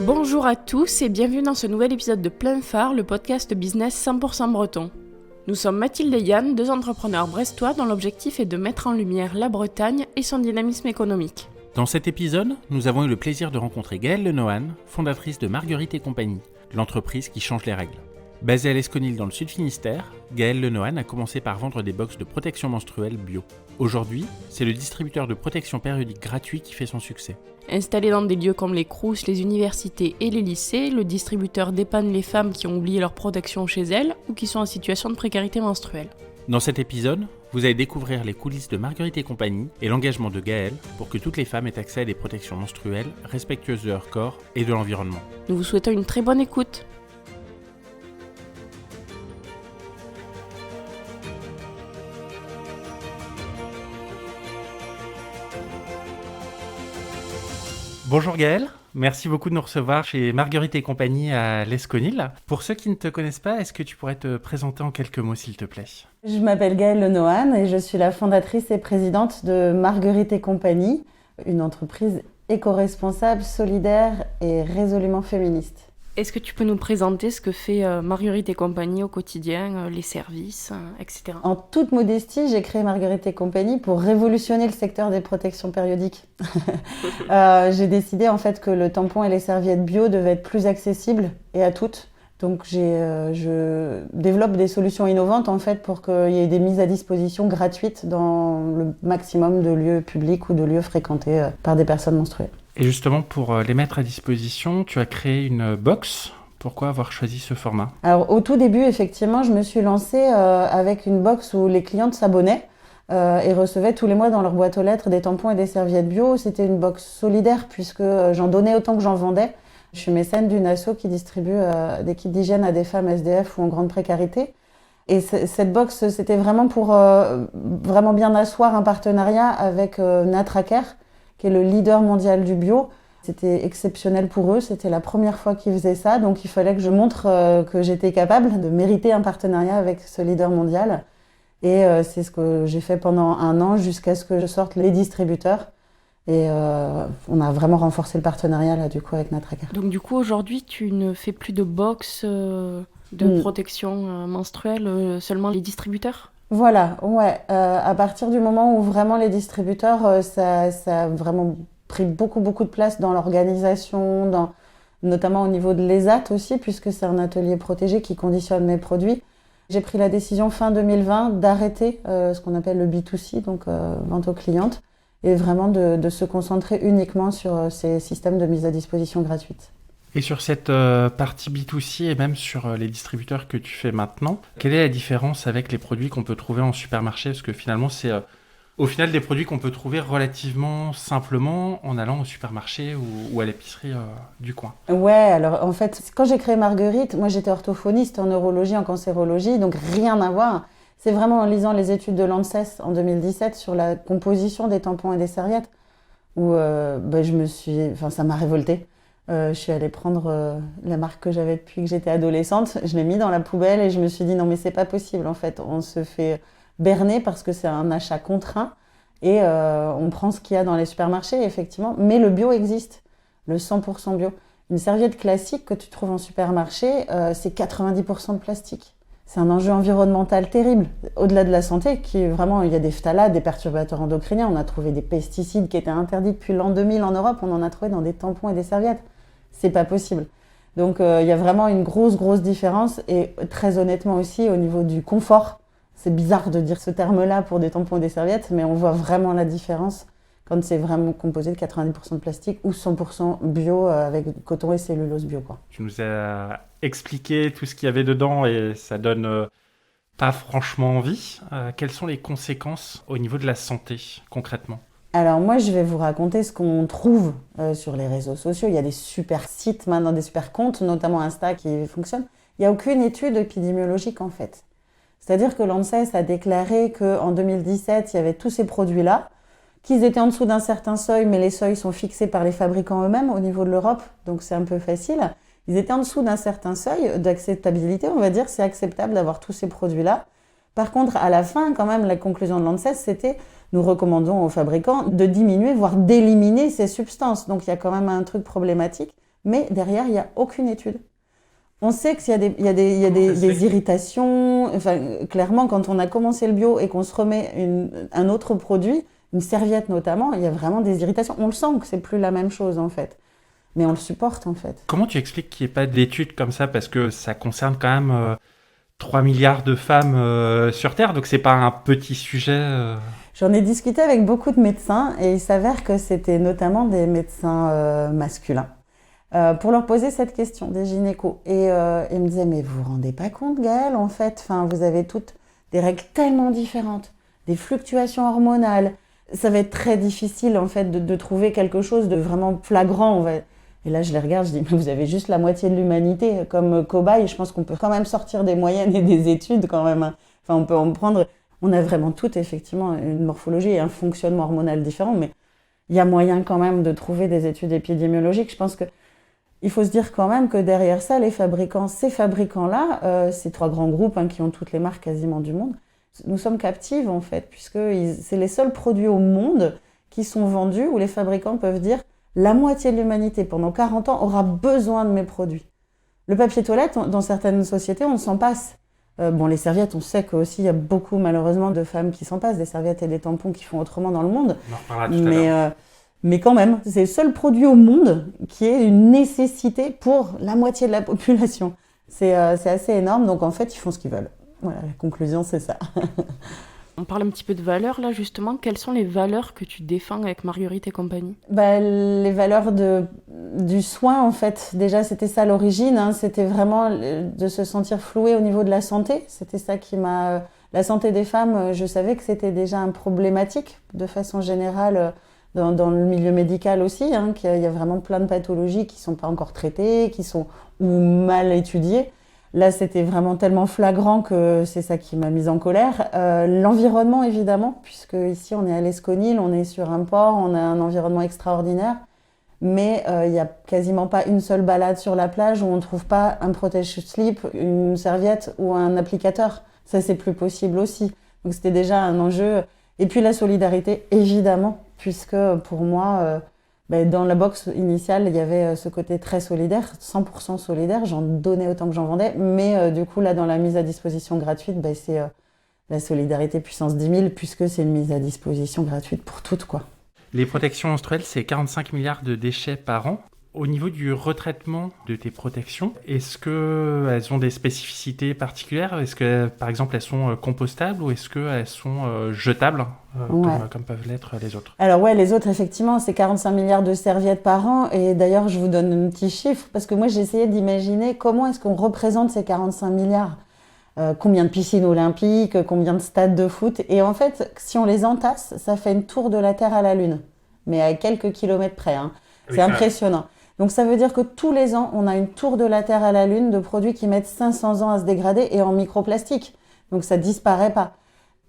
Bonjour à tous et bienvenue dans ce nouvel épisode de Plein Phare, le podcast business 100% breton. Nous sommes Mathilde et Yann, deux entrepreneurs brestois dont l'objectif est de mettre en lumière la Bretagne et son dynamisme économique. Dans cet épisode, nous avons eu le plaisir de rencontrer Gaëlle Lenohan, fondatrice de Marguerite et compagnie, l'entreprise qui change les règles. Basée à l'Esconil dans le sud Finistère, Gaëlle Lenohan a commencé par vendre des box de protection menstruelle bio. Aujourd'hui, c'est le distributeur de protection périodique gratuit qui fait son succès. Installé dans des lieux comme les crous, les universités et les lycées, le distributeur dépanne les femmes qui ont oublié leur protection chez elles ou qui sont en situation de précarité menstruelle. Dans cet épisode, vous allez découvrir les coulisses de Marguerite et compagnie et l'engagement de Gaëlle pour que toutes les femmes aient accès à des protections menstruelles respectueuses de leur corps et de l'environnement. Nous vous souhaitons une très bonne écoute. Bonjour Gaëlle, merci beaucoup de nous recevoir chez Marguerite et compagnie à l'Esconil. Pour ceux qui ne te connaissent pas, est-ce que tu pourrais te présenter en quelques mots s'il te plaît ? Je m'appelle Gaëlle Lenohan et je suis la fondatrice et présidente de Marguerite et compagnie, une entreprise éco-responsable, solidaire et résolument féministe. Est-ce que tu peux nous présenter ce que fait Marguerite et compagnie au quotidien, les services, etc. En toute modestie, j'ai créé Marguerite et compagnie pour révolutionner le secteur des protections périodiques. J'ai décidé en fait que le tampon et les serviettes bio devaient être plus accessibles et à toutes. Donc je développe des solutions innovantes en fait pour qu'il y ait des mises à disposition gratuites dans le maximum de lieux publics ou de lieux fréquentés par des personnes menstruées. Et justement, pour les mettre à disposition, tu as créé une box. Pourquoi avoir choisi ce format ? Alors au tout début, effectivement, je me suis lancée avec une box où les clientes s'abonnaient et recevaient tous les mois dans leur boîte aux lettres des tampons et des serviettes bio. C'était une box solidaire puisque j'en donnais autant que j'en vendais. Je suis mécène d'une asso qui distribue des kits d'hygiène à des femmes SDF ou en grande précarité. Et cette box, c'était vraiment pour vraiment bien asseoir un partenariat avec Natraker, qui est le leader mondial du bio. C'était exceptionnel pour eux, c'était la première fois qu'ils faisaient ça, donc il fallait que je montre que j'étais capable de mériter un partenariat avec ce leader mondial. Et c'est ce que j'ai fait pendant 1 an jusqu'à ce que je sorte les distributeurs. Et on a vraiment renforcé le partenariat là, du coup, avec Natraker. Donc du coup, aujourd'hui, tu ne fais plus de box de protection menstruelle, seulement les distributeurs ? Voilà, ouais. À partir du moment où vraiment les distributeurs, ça a vraiment pris beaucoup de place dans l'organisation, notamment au niveau de l'ESAT aussi, puisque c'est un atelier protégé qui conditionne mes produits. J'ai pris la décision fin 2020 d'arrêter ce qu'on appelle le B2C, donc vente aux clientes, et vraiment de se concentrer uniquement sur ces systèmes de mise à disposition gratuite. Et sur cette partie B2C et même sur les distributeurs que tu fais maintenant, quelle est la différence avec les produits qu'on peut trouver en supermarché ? Parce que finalement, c'est au final des produits qu'on peut trouver relativement simplement en allant au supermarché ou à l'épicerie du coin. Ouais, alors en fait, quand j'ai créé Marguerite, moi j'étais orthophoniste en neurologie, en cancérologie, donc rien à voir. C'est vraiment en lisant les études de l'ANSES en 2017 sur la composition des tampons et des serviettes où ça m'a révoltée. Je suis allée prendre la marque que j'avais depuis que j'étais adolescente, je l'ai mis dans la poubelle et je me suis dit non mais c'est pas possible en fait, on se fait berner parce que c'est un achat contraint et on prend ce qu'il y a dans les supermarchés effectivement, mais le bio existe, le 100% bio. Une serviette classique que tu trouves en supermarché, c'est 90% de plastique. C'est un enjeu environnemental terrible, au-delà de la santé, qui vraiment, il y a des phtalates, des perturbateurs endocriniens, on a trouvé des pesticides qui étaient interdits depuis l'an 2000 en Europe, on en a trouvé dans des tampons et des serviettes. C'est pas possible. Donc il y a vraiment une grosse différence et très honnêtement aussi au niveau du confort. C'est bizarre de dire ce terme-là pour des tampons et des serviettes, mais on voit vraiment la différence quand c'est vraiment composé de 90% de plastique ou 100% bio avec coton et cellulose bio, quoi. Tu nous as expliqué tout ce qu'il y avait dedans et ça donne pas franchement envie. Quelles sont les conséquences au niveau de la santé concrètement ? Alors moi, je vais vous raconter ce qu'on trouve sur les réseaux sociaux. Il y a des super sites maintenant, des super comptes, notamment Insta, qui fonctionnent. Il n'y a aucune étude épidémiologique en fait. C'est-à-dire que l'ANSES a déclaré qu'en 2017, il y avait tous ces produits-là, qu'ils étaient en dessous d'un certain seuil, mais les seuils sont fixés par les fabricants eux-mêmes au niveau de l'Europe, donc c'est un peu facile. Ils étaient en dessous d'un certain seuil d'acceptabilité, on va dire, c'est acceptable d'avoir tous ces produits-là. Par contre, à la fin, quand même, la conclusion de l'ANSES, c'était nous recommandons aux fabricants de diminuer, voire d'éliminer ces substances. Donc il y a quand même un truc problématique. mais derrière, il n'y a aucune étude. On sait qu'il y a des irritations. Enfin, clairement, quand on a commencé le bio et qu'on se remet un autre produit, une serviette notamment, il y a vraiment des irritations. On le sent que c'est plus la même chose en fait. Mais on le supporte en fait. Comment tu expliques qu'il n'y ait pas d'études comme ça? Parce que ça concerne quand même 3 milliards de femmes sur Terre, donc c'est pas un petit sujet. J'en ai discuté avec beaucoup de médecins et il s'avère que c'était notamment des médecins masculins. Pour leur poser cette question, des gynécos. Et ils me disaient, mais vous vous rendez pas compte, Gaëlle, en fait, vous avez toutes des règles tellement différentes, des fluctuations hormonales. Ça va être très difficile, en fait, de trouver quelque chose de vraiment flagrant. Et là, je les regarde, je dis, mais vous avez juste la moitié de l'humanité comme cobaye. Je pense qu'on peut quand même sortir des moyennes et des études quand même. Enfin, on peut en prendre. On a vraiment toutes, effectivement, une morphologie et un fonctionnement hormonal différent, mais il y a moyen quand même de trouver des études épidémiologiques. Je pense que il faut se dire quand même que derrière ça, ces fabricants-là, ces 3 grands groupes qui ont toutes les marques quasiment du monde, nous sommes captifs en fait, puisque c'est les seuls produits au monde qui sont vendus où les fabricants peuvent dire la moitié de l'humanité pendant 40 ans aura besoin de mes produits. Le papier toilette, dans certaines sociétés, on s'en passe. Les serviettes, on sait qu'aussi il y a beaucoup malheureusement de femmes qui s'en passent, des serviettes et des tampons qui font autrement dans le monde. On en reparlera tout à l'heure. Mais quand même, c'est le seul produit au monde qui est une nécessité pour la moitié de la population. C'est assez énorme, donc en fait, ils font ce qu'ils veulent. Voilà, la conclusion, c'est ça. On parle un petit peu de valeurs, là, justement. Quelles sont les valeurs que tu défends avec Marguerite et compagnie ? Les valeurs du soin, en fait. Déjà, c'était ça l'origine. C'était vraiment de se sentir floué au niveau de la santé. C'était ça qui m'a... La santé des femmes, je savais que c'était déjà un problématique, de façon générale... Dans le milieu médical aussi, qu'il y a vraiment plein de pathologies qui ne sont pas encore traitées, qui sont ou mal étudiées. Là, c'était vraiment tellement flagrant que c'est ça qui m'a mise en colère. L'environnement, évidemment, puisque ici, on est à l'Esconil, on est sur un port, on a un environnement extraordinaire, mais il n'y a quasiment pas une seule balade sur la plage où on ne trouve pas un protège-slip, une serviette ou un applicateur. Ça, c'est plus possible aussi. Donc, c'était déjà un enjeu. Et puis, la solidarité, évidemment, puisque pour moi, dans la box initiale, il y avait ce côté très solidaire, 100% solidaire, j'en donnais autant que j'en vendais, mais du coup, là, dans la mise à disposition gratuite, c'est la solidarité puissance 10 000, puisque c'est une mise à disposition gratuite pour toutes, quoi. Les protections menstruelles, c'est 45 milliards de déchets par an. Au niveau du retraitement de tes protections, est-ce qu'elles ont des spécificités particulières? Est-ce que, par exemple, elles sont compostables ou est-ce qu'elles sont jetables, comme peuvent l'être les autres? Alors ouais, les autres, effectivement, c'est 45 milliards de serviettes par an. Et d'ailleurs, je vous donne un petit chiffre, parce que moi, j'ai essayé d'imaginer comment est-ce qu'on représente ces 45 milliards. Combien de piscines olympiques, combien de stades de foot. Et en fait, si on les entasse, ça fait une tour de la Terre à la Lune. Mais à quelques kilomètres près. C'est impressionnant. Donc ça veut dire que tous les ans, on a une tour de la Terre à la Lune de produits qui mettent 500 ans à se dégrader et en microplastique. Donc ça disparaît pas.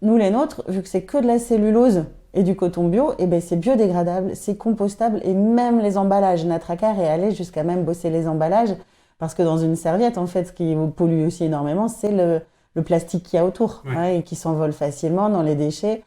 Nous, les nôtres, vu que c'est que de la cellulose et du coton bio, c'est biodégradable, c'est compostable et même les emballages. Natracar est allé jusqu'à même bosser les emballages parce que dans une serviette, en fait, ce qui pollue aussi énormément, c'est le plastique qu'il y a autour et qui s'envole facilement dans les déchets.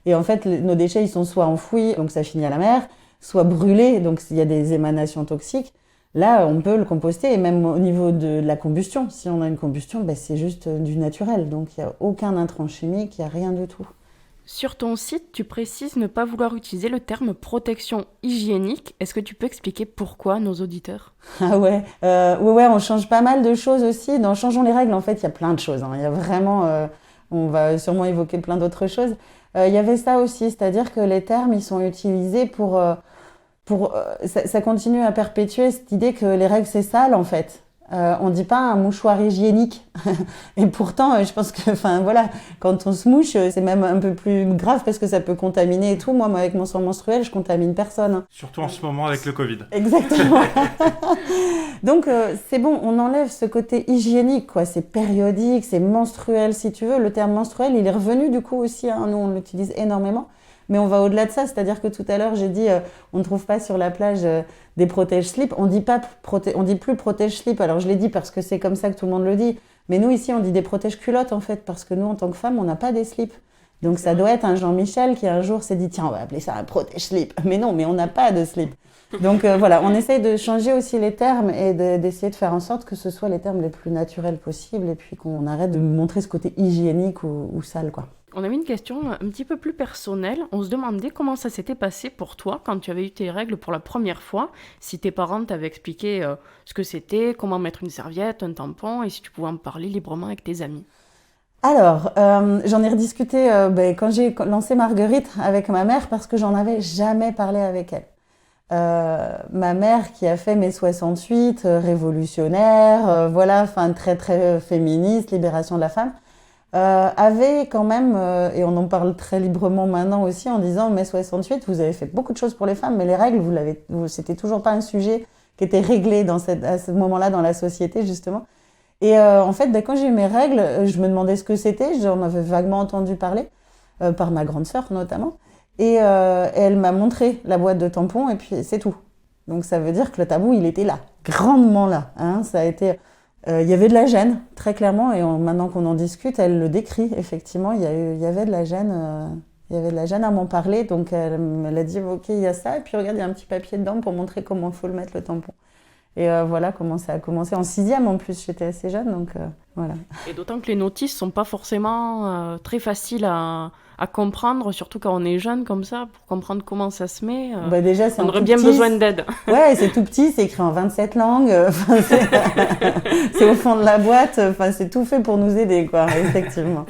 Et en fait, nos déchets, ils sont soit enfouis, donc ça finit à la mer, soit brûlés, donc il y a des émanations toxiques. Là, on peut le composter, et même au niveau de la combustion, si on a une combustion, c'est juste du naturel. Donc il n'y a aucun intrant chimique, il n'y a rien du tout. Sur ton site, tu précises ne pas vouloir utiliser le terme protection hygiénique. Est-ce que tu peux expliquer pourquoi à nos auditeurs ? Ah ouais, on change pas mal de choses aussi. Dans Changeons les règles, en fait, il y a plein de choses. Il y a vraiment, on va sûrement évoquer plein d'autres choses. Il y avait ça aussi, c'est-à-dire que les termes, ils sont utilisés ça continue à perpétuer cette idée que les règles, c'est sale, en fait. On dit pas un mouchoir hygiénique. Et pourtant, je pense que, quand on se mouche, c'est même un peu plus grave parce que ça peut contaminer et tout. Moi, avec mon sang menstruel, je contamine personne. Surtout en ce moment avec le Covid. Exactement. Donc, c'est bon, on enlève ce côté hygiénique, quoi. C'est périodique, c'est menstruel, si tu veux. Le terme menstruel, il est revenu du coup aussi. Nous, on l'utilise énormément. Mais on va au-delà de ça, c'est-à-dire que tout à l'heure, j'ai dit, on ne trouve pas sur la plage des protège-slips. On dit plus protège-slip. Alors, je l'ai dit parce que c'est comme ça que tout le monde le dit. Mais nous, ici, on dit des protège-culottes, en fait, parce que nous, en tant que femmes, on n'a pas des slips. Donc ça doit être un Jean-Michel qui un jour s'est dit tiens on va appeler ça un protège-slip. Mais non, mais on n'a pas de slip. Donc voilà, on essaye de changer aussi les termes et d'essayer de faire en sorte que ce soit les termes les plus naturels possibles et puis qu'on arrête de montrer ce côté hygiénique ou sale quoi. On avait une question un petit peu plus personnelle. On se demandait comment ça s'était passé pour toi quand tu avais eu tes règles pour la première fois, si tes parents t'avaient expliqué ce que c'était, comment mettre une serviette, un tampon, et si tu pouvais en parler librement avec tes amis. Alors, j'en ai rediscuté quand j'ai lancé Marguerite avec ma mère parce que j'en avais jamais parlé avec elle. Ma mère qui a fait mai 68, révolutionnaire, très très féministe, libération de la femme, avait quand même, et on en parle très librement maintenant aussi en disant mai 68, vous avez fait beaucoup de choses pour les femmes, mais les règles, c'était toujours pas un sujet qui était réglé à ce moment-là dans la société justement. Et en fait, quand j'ai eu mes règles, je me demandais ce que c'était. J'en avais vaguement entendu parler, par ma grande sœur notamment. Et elle m'a montré la boîte de tampons et puis c'est tout. Donc ça veut dire que le tabou, il était là, grandement là. Hein. Ça a été, il y avait de la gêne, très clairement. Et maintenant qu'on en discute, elle le décrit. Effectivement, il y avait de la gêne. Il y avait de la gêne à m'en parler. Donc elle a dit, ok, il y a ça. Et puis regarde, il y a un petit papier dedans pour montrer comment il faut le mettre, le tampon. Et voilà comment ça a commencé. En 6e en plus, j'étais assez jeune, donc voilà. Et d'autant que les notices sont pas forcément très faciles à comprendre, surtout quand on est jeune comme ça, pour comprendre comment ça se met. Déjà, on aurait bien besoin d'aide. Ouais, c'est tout petit, c'est écrit en 27 langues. C'est au fond de la boîte. C'est tout fait pour nous aider, quoi, effectivement.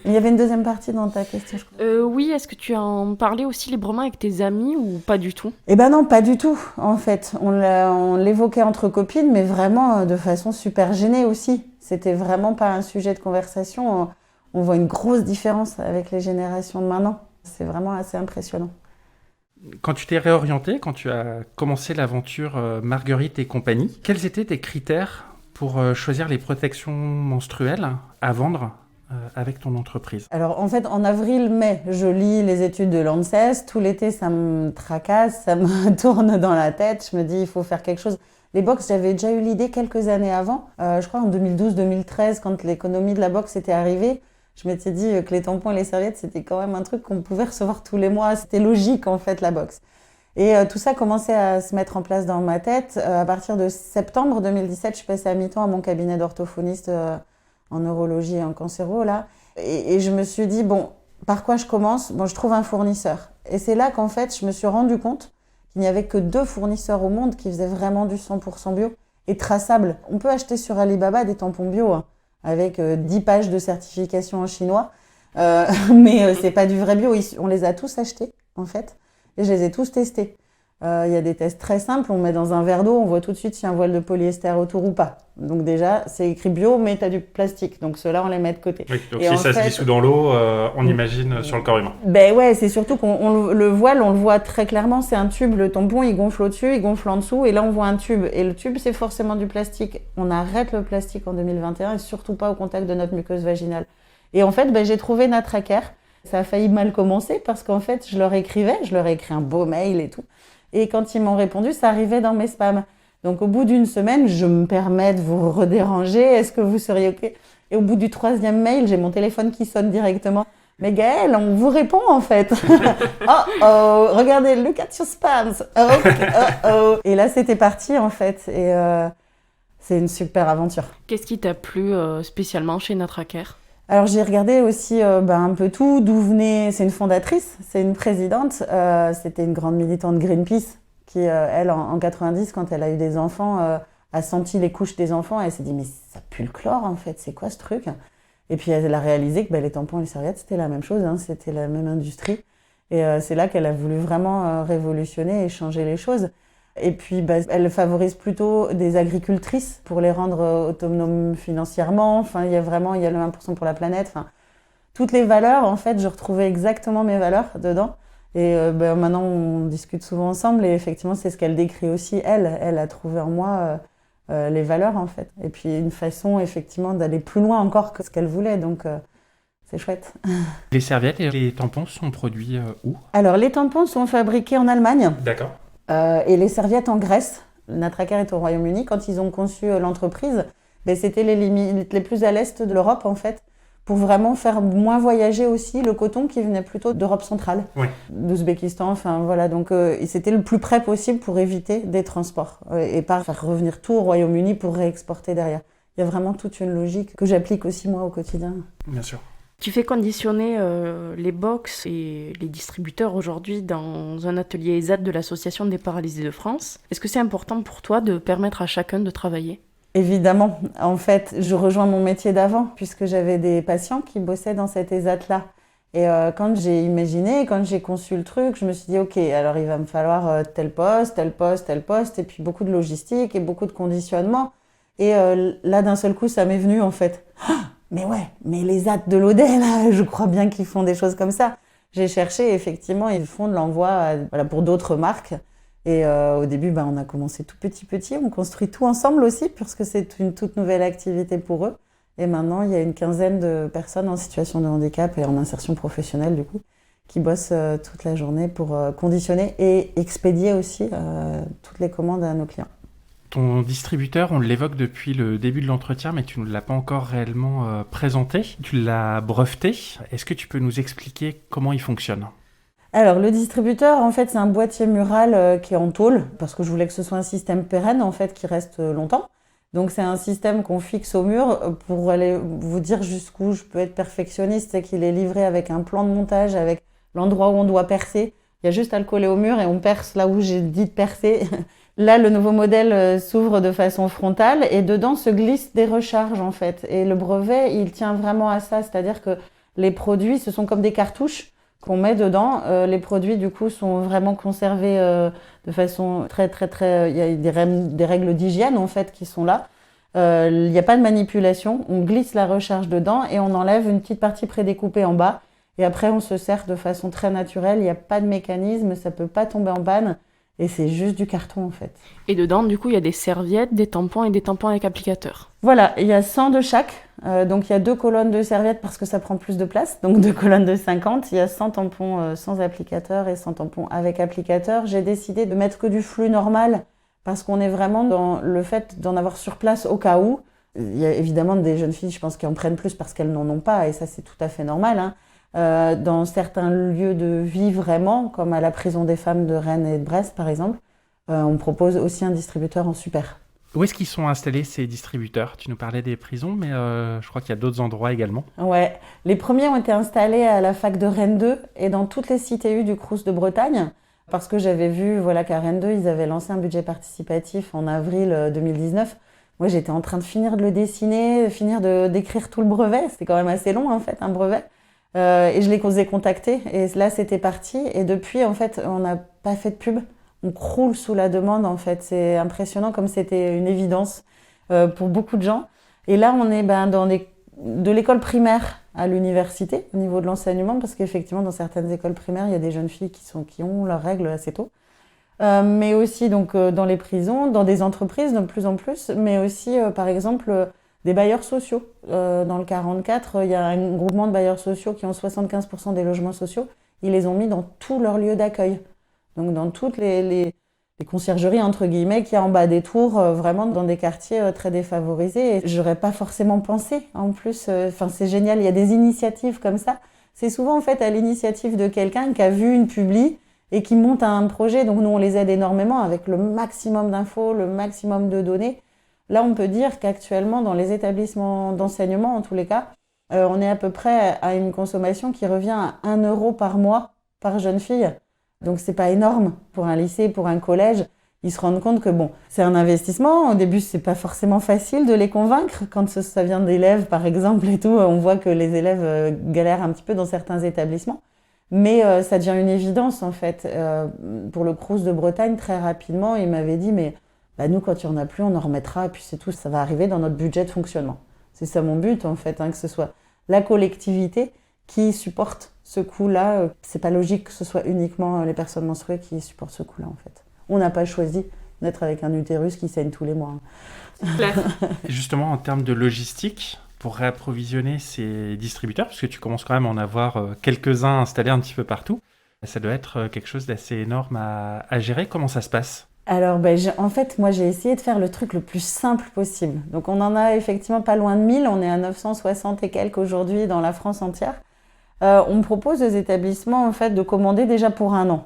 Il y avait une deuxième partie dans ta question, je crois. Oui, est-ce que tu en parlais aussi librement avec tes amis ou pas du tout ? Eh ben non, pas du tout, en fait. On l'évoquait entre copines, mais vraiment de façon super gênée aussi. C'était vraiment pas un sujet de conversation. On voit une grosse différence avec les générations de maintenant. C'est vraiment assez impressionnant. Quand tu t'es réorientée, quand tu as commencé l'aventure Marguerite et compagnie, quels étaient tes critères pour choisir les protections menstruelles à vendre avec ton entreprise ? Alors en fait, en avril-mai, je lis les études de l'ANSES. Tout l'été, ça me tracasse, ça me tourne dans la tête. Je me dis, il faut faire quelque chose. Les box, j'avais déjà eu l'idée quelques années avant. Je crois en 2012-2013, quand l'économie de la box était arrivée, je m'étais dit que les tampons et les serviettes, c'était quand même un truc qu'on pouvait recevoir tous les mois. C'était logique, en fait, la box. Et tout ça commençait à se mettre en place dans ma tête. À partir de septembre 2017, je suis passée à mi-temps à mon cabinet d'orthophoniste en neurologie et en cancéro, là. Et je me suis dit, bon, par quoi je commence ? Bon, je trouve un fournisseur. Et c'est là qu'en fait, je me suis rendu compte qu'il n'y avait que 2 fournisseurs au monde qui faisaient vraiment du 100% bio et traçable. On peut acheter sur Alibaba des tampons bio, hein, avec 10 pages de certification en chinois, mais c'est pas du vrai bio. On les a tous achetés, en fait, et je les ai tous testés. Il y a des tests très simples, on met dans un verre d'eau, on voit tout de suite si un voile de polyester autour ou pas. Donc déjà, c'est écrit bio, mais tu as du plastique, donc ceux-là, on les met de côté. Oui, donc si ça se dissout dans l'eau, on imagine sur le corps humain. Ben ouais, c'est surtout le voile, on le voit très clairement, c'est un tube, le tampon, il gonfle au-dessus, il gonfle en dessous, et là, on voit un tube. Et le tube, c'est forcément du plastique. On arrête le plastique en 2021, et surtout pas au contact de notre muqueuse vaginale. Et en fait, j'ai trouvé Natracare. Ça a failli mal commencer, parce qu'en fait, je leur ai écrit un beau mail et tout. Et quand ils m'ont répondu, ça arrivait dans mes spams. Donc, au bout d'une semaine, je me permets de vous redéranger. Est-ce que vous seriez OK ? Et au bout du 3e mail, j'ai mon téléphone qui sonne directement. Mais Gaëlle, on vous répond en fait. Oh, regardez, look at your spams. Oh. Et là, c'était parti en fait. Et c'est une super aventure. Qu'est-ce qui t'a plu spécialement chez Natracare ? Alors j'ai regardé aussi un peu tout, d'où venait, c'est une fondatrice, c'est une présidente, c'était une grande militante Greenpeace qui, elle, en 90, quand elle a eu des enfants, a senti les couches des enfants et elle s'est dit mais ça pue le chlore en fait, c'est quoi ce truc ? Et puis elle a réalisé que les tampons et les serviettes c'était la même chose, hein, c'était la même industrie et c'est là qu'elle a voulu vraiment révolutionner et changer les choses. Et puis, elle favorise plutôt des agricultrices pour les rendre autonomes financièrement. Enfin, il y a le 1% pour la planète. Enfin, toutes les valeurs, en fait, je retrouvais exactement mes valeurs dedans. Et maintenant, on discute souvent ensemble. Et effectivement, c'est ce qu'elle décrit aussi. Elle a trouvé en moi les valeurs, en fait. Et puis, une façon, effectivement, d'aller plus loin encore que ce qu'elle voulait. Donc, c'est chouette. Les serviettes et les tampons sont produits où ? Alors, les tampons sont fabriqués en Allemagne. D'accord. Et les serviettes en Grèce. Natracare est au Royaume-Uni. Quand ils ont conçu l'entreprise, c'était les limites les plus à l'est de l'Europe, en fait, pour vraiment faire moins voyager aussi le coton qui venait plutôt d'Europe centrale, d'Ouzbékistan, enfin voilà. Donc c'était le plus près possible pour éviter des transports et pas faire revenir tout au Royaume-Uni pour réexporter derrière. Il y a vraiment toute une logique que j'applique aussi moi au quotidien. Bien sûr. Tu fais conditionner les box et les distributeurs aujourd'hui dans un atelier ESAT de l'Association des paralysés de France. Est-ce que c'est important pour toi de permettre à chacun de travailler ? Évidemment. En fait, je rejoins mon métier d'avant puisque j'avais des patients qui bossaient dans cet ESAT-là. Et quand j'ai imaginé, quand j'ai conçu le truc, je me suis dit, OK, alors il va me falloir tel poste, et puis beaucoup de logistique et beaucoup de conditionnement. Et là, d'un seul coup, ça m'est venu en fait. Mais les ESAT de l'Audet, là, je crois bien qu'ils font des choses comme ça. J'ai cherché, effectivement, ils font de l'envoi pour d'autres marques. Et au début, on a commencé tout petit, on construit tout ensemble aussi, puisque c'est une toute nouvelle activité pour eux. Et maintenant, il y a une 15aine de personnes en situation de handicap et en insertion professionnelle, du coup, qui bossent toute la journée pour conditionner et expédier aussi toutes les commandes à nos clients. Ton distributeur, on l'évoque depuis le début de l'entretien, mais tu ne l'as pas encore réellement présenté. Tu l'as breveté. Est-ce que tu peux nous expliquer comment il fonctionne ? Alors, le distributeur, en fait, c'est un boîtier mural qui est en tôle, parce que je voulais que ce soit un système pérenne, en fait, qui reste longtemps. Donc, c'est un système qu'on fixe au mur pour aller vous dire jusqu'où je peux être perfectionniste, c'est qu'il est livré avec un plan de montage, avec l'endroit où on doit percer. Il y a juste à le coller au mur et on perce là où j'ai dit de percer. Là, le nouveau modèle s'ouvre de façon frontale et dedans se glissent des recharges, en fait. Et le brevet, il tient vraiment à ça, c'est-à-dire que les produits, ce sont comme des cartouches qu'on met dedans. Les produits, du coup, sont vraiment conservés de façon très... Il y a des règles d'hygiène, en fait, qui sont là. Il n'y a pas de manipulation. On glisse la recharge dedans et on enlève une petite partie prédécoupée en bas. Et après, on se sert de façon très naturelle. Il n'y a pas de mécanisme, ça ne peut pas tomber en panne. Et c'est juste du carton, en fait. Et dedans, du coup, il y a des serviettes, des tampons et des tampons avec applicateur. Voilà, il y a 100 de chaque. Donc, il y a 2 colonnes de serviettes parce que ça prend plus de place. Donc, 2 colonnes de 50. Il y a 100 tampons sans applicateur et 100 tampons avec applicateur. J'ai décidé de mettre que du flux normal parce qu'on est vraiment dans le fait d'en avoir sur place au cas où. Il y a évidemment des jeunes filles, je pense, qui en prennent plus parce qu'elles n'en ont pas. Et ça, c'est tout à fait normal, hein. Dans certains lieux de vie vraiment, comme à la prison des femmes de Rennes et de Brest par exemple, on propose aussi un distributeur en super. Où est-ce qu'ils sont installés ces distributeurs ? Tu nous parlais des prisons, mais je crois qu'il y a d'autres endroits également. Ouais, les premiers ont été installés à la fac de Rennes 2 et dans toutes les CTU du Crous de Bretagne, parce que j'avais vu qu'à Rennes 2, ils avaient lancé un budget participatif en avril 2019. Moi, j'étais en train de finir de le dessiner, d'écrire tout le brevet. C'était quand même assez long, en fait, un brevet. Et je les ai contactés et là c'était parti et depuis en fait on n'a pas fait de pub, on croule sous la demande en fait, c'est impressionnant comme c'était une évidence pour beaucoup de gens et là on est de l'école primaire à l'université au niveau de l'enseignement parce qu'effectivement dans certaines écoles primaires il y a des jeunes filles qui ont leurs règles assez tôt mais aussi donc dans les prisons, dans des entreprises de plus en plus, mais aussi par exemple des bailleurs sociaux. Dans le 44, il y a un groupement de bailleurs sociaux qui ont 75% des logements sociaux. Ils les ont mis dans tous leurs lieux d'accueil. Donc dans toutes les conciergeries, entre guillemets, qu'il y a en bas des tours, vraiment dans des quartiers très défavorisés. Et j'aurais pas forcément pensé, en plus. C'est génial, il y a des initiatives comme ça. C'est souvent en fait à l'initiative de quelqu'un qui a vu une publi et qui monte un projet. Donc nous, on les aide énormément avec le maximum d'infos, le maximum de données. Là, on peut dire qu'actuellement, dans les établissements d'enseignement, en tous les cas, on est à peu près à une consommation qui revient à 1 euro par mois par jeune fille. Donc, c'est pas énorme pour un lycée, pour un collège. Ils se rendent compte que c'est un investissement. Au début, c'est pas forcément facile de les convaincre. Quand ça vient d'élèves, par exemple, et tout, on voit que les élèves galèrent un petit peu dans certains établissements. Mais ça devient une évidence, en fait. Pour le Crous de Bretagne, très rapidement, il m'avait dit, mais nous, quand il n'y en a plus, on en remettra, et puis c'est tout, ça va arriver dans notre budget de fonctionnement. C'est ça mon but, en fait, que ce soit la collectivité qui supporte ce coût-là. C'est pas logique que ce soit uniquement les personnes menstruées qui supportent ce coût-là, en fait. On n'a pas choisi d'être avec un utérus qui saigne tous les mois. Claire. Justement, en termes de logistique, pour réapprovisionner ces distributeurs, parce que tu commences quand même à en avoir quelques-uns installés un petit peu partout, ça doit être quelque chose d'assez énorme à gérer. Comment ça se passe ? Alors, en fait, moi, j'ai essayé de faire le truc le plus simple possible. Donc, on en a effectivement pas loin de 1000. On est à 960 et quelques aujourd'hui dans la France entière. On me propose aux établissements, en fait, de commander déjà pour 1 an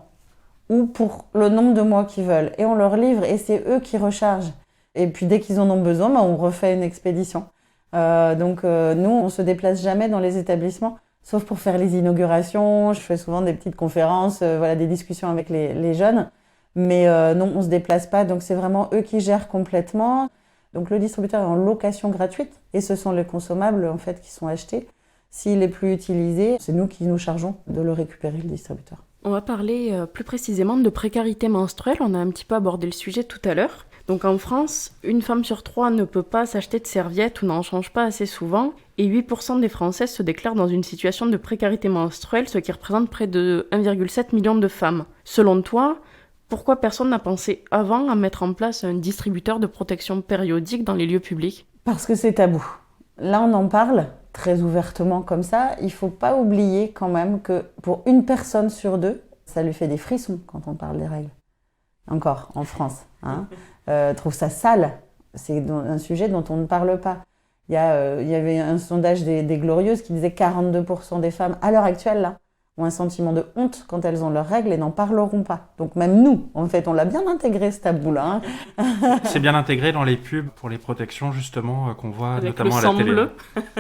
ou pour le nombre de mois qu'ils veulent. Et on leur livre et c'est eux qui rechargent. Et puis, dès qu'ils en ont besoin, on refait une expédition. Nous, on se déplace jamais dans les établissements, sauf pour faire les inaugurations. Je fais souvent des petites conférences, des discussions avec les jeunes. Mais non, on se déplace pas. Donc, c'est vraiment eux qui gèrent complètement. Donc, le distributeur est en location gratuite et ce sont les consommables, en fait, qui sont achetés. S'il est plus utilisé, c'est nous qui nous chargeons de le récupérer, le distributeur. On va parler plus précisément de précarité menstruelle. On a un petit peu abordé le sujet tout à l'heure. Donc en France, une femme sur 3 ne peut pas s'acheter de serviettes ou n'en change pas assez souvent. Et 8% des Françaises se déclarent dans une situation de précarité menstruelle, ce qui représente près de 1,7 million de femmes. Selon toi, pourquoi personne n'a pensé avant à mettre en place un distributeur de protection périodique dans les lieux publics ? Parce que c'est tabou. Là, on en parle très ouvertement comme ça. Il ne faut pas oublier quand même que pour une personne sur 2, ça lui fait des frissons quand on parle des règles. Encore, en France. Trouve ça sale. C'est un sujet dont on ne parle pas. Il y avait un sondage des Glorieuses qui disait que 42% des femmes, à l'heure actuelle, là, ont un sentiment de honte quand elles ont leurs règles et n'en parleront pas. Donc même nous, en fait, on l'a bien intégré, ce tabou-là. C'est bien intégré dans les pubs pour les protections, justement, qu'on voit avec notamment à la télé. Bleu.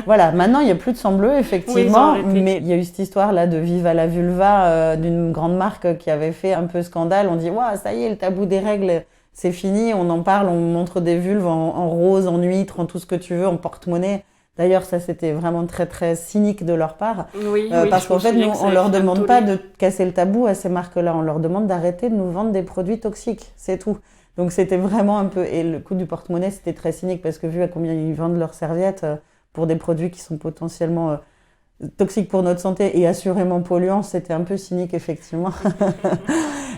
Voilà, maintenant, il n'y a plus de sang bleu, effectivement. Oui, mais il y a eu cette histoire-là de Viva la vulva d'une grande marque qui avait fait un peu scandale. On dit, waouh, ça y est, le tabou des règles, c'est fini. On en parle, on montre des vulves en rose, en huître, en tout ce que tu veux, en porte-monnaie. D'ailleurs, ça, c'était vraiment très, très cynique de leur part. Oui, parce qu'en fait, nous, on leur demande pas de casser le tabou à ces marques-là. On leur demande d'arrêter de nous vendre des produits toxiques. C'est tout. Donc, c'était vraiment un peu... Et le coup du porte-monnaie, c'était très cynique parce que vu à combien ils vendent leurs serviettes pour des produits qui sont potentiellement toxiques pour notre santé et assurément polluants, c'était un peu cynique, effectivement.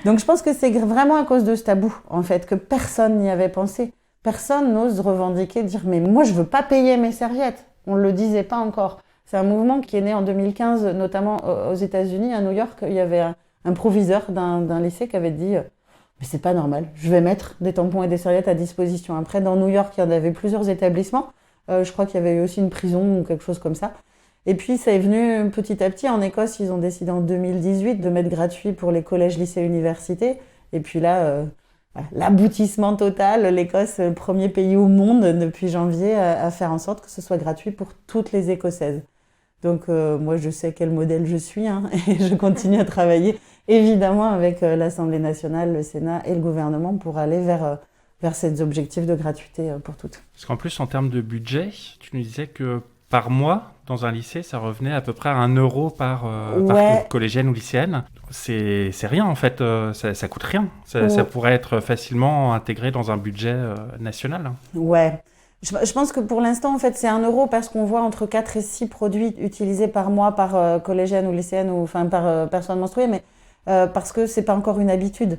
Donc, je pense que c'est vraiment à cause de ce tabou, en fait, que personne n'y avait pensé. Personne n'ose revendiquer, dire « mais moi, je veux pas payer mes serviettes ». On ne le disait pas encore. C'est un mouvement qui est né en 2015, notamment aux États-Unis, à New York. Il y avait un proviseur d'un lycée qui avait dit « mais c'est pas normal, je vais mettre des tampons et des serviettes à disposition ». Après, dans New York, il y en avait plusieurs établissements. Je crois qu'il y avait eu aussi une prison ou quelque chose comme ça. Et puis, ça est venu petit à petit. En Écosse, ils ont décidé en 2018 de mettre gratuit pour les collèges, lycées, universités. Et puis là... l'aboutissement total, l'Écosse, le premier pays au monde depuis janvier à faire en sorte que ce soit gratuit pour toutes les Écossaises. Donc moi je sais quel modèle je suis et je continue à travailler évidemment avec l'Assemblée nationale, le Sénat et le gouvernement pour aller vers ces objectifs de gratuité pour toutes. Parce qu'en plus en termes de budget, tu nous disais que par mois, dans un lycée, ça revenait à peu près à 1 euro par collégienne ou lycéenne. C'est rien en fait, ça coûte rien. Ça pourrait être facilement intégré dans un budget national. Ouais. Je pense que pour l'instant, en fait, c'est 1 euro parce qu'on voit entre 4 et 6 produits utilisés par mois par collégienne ou lycéenne ou par personne menstruée, mais parce que c'est pas encore une habitude.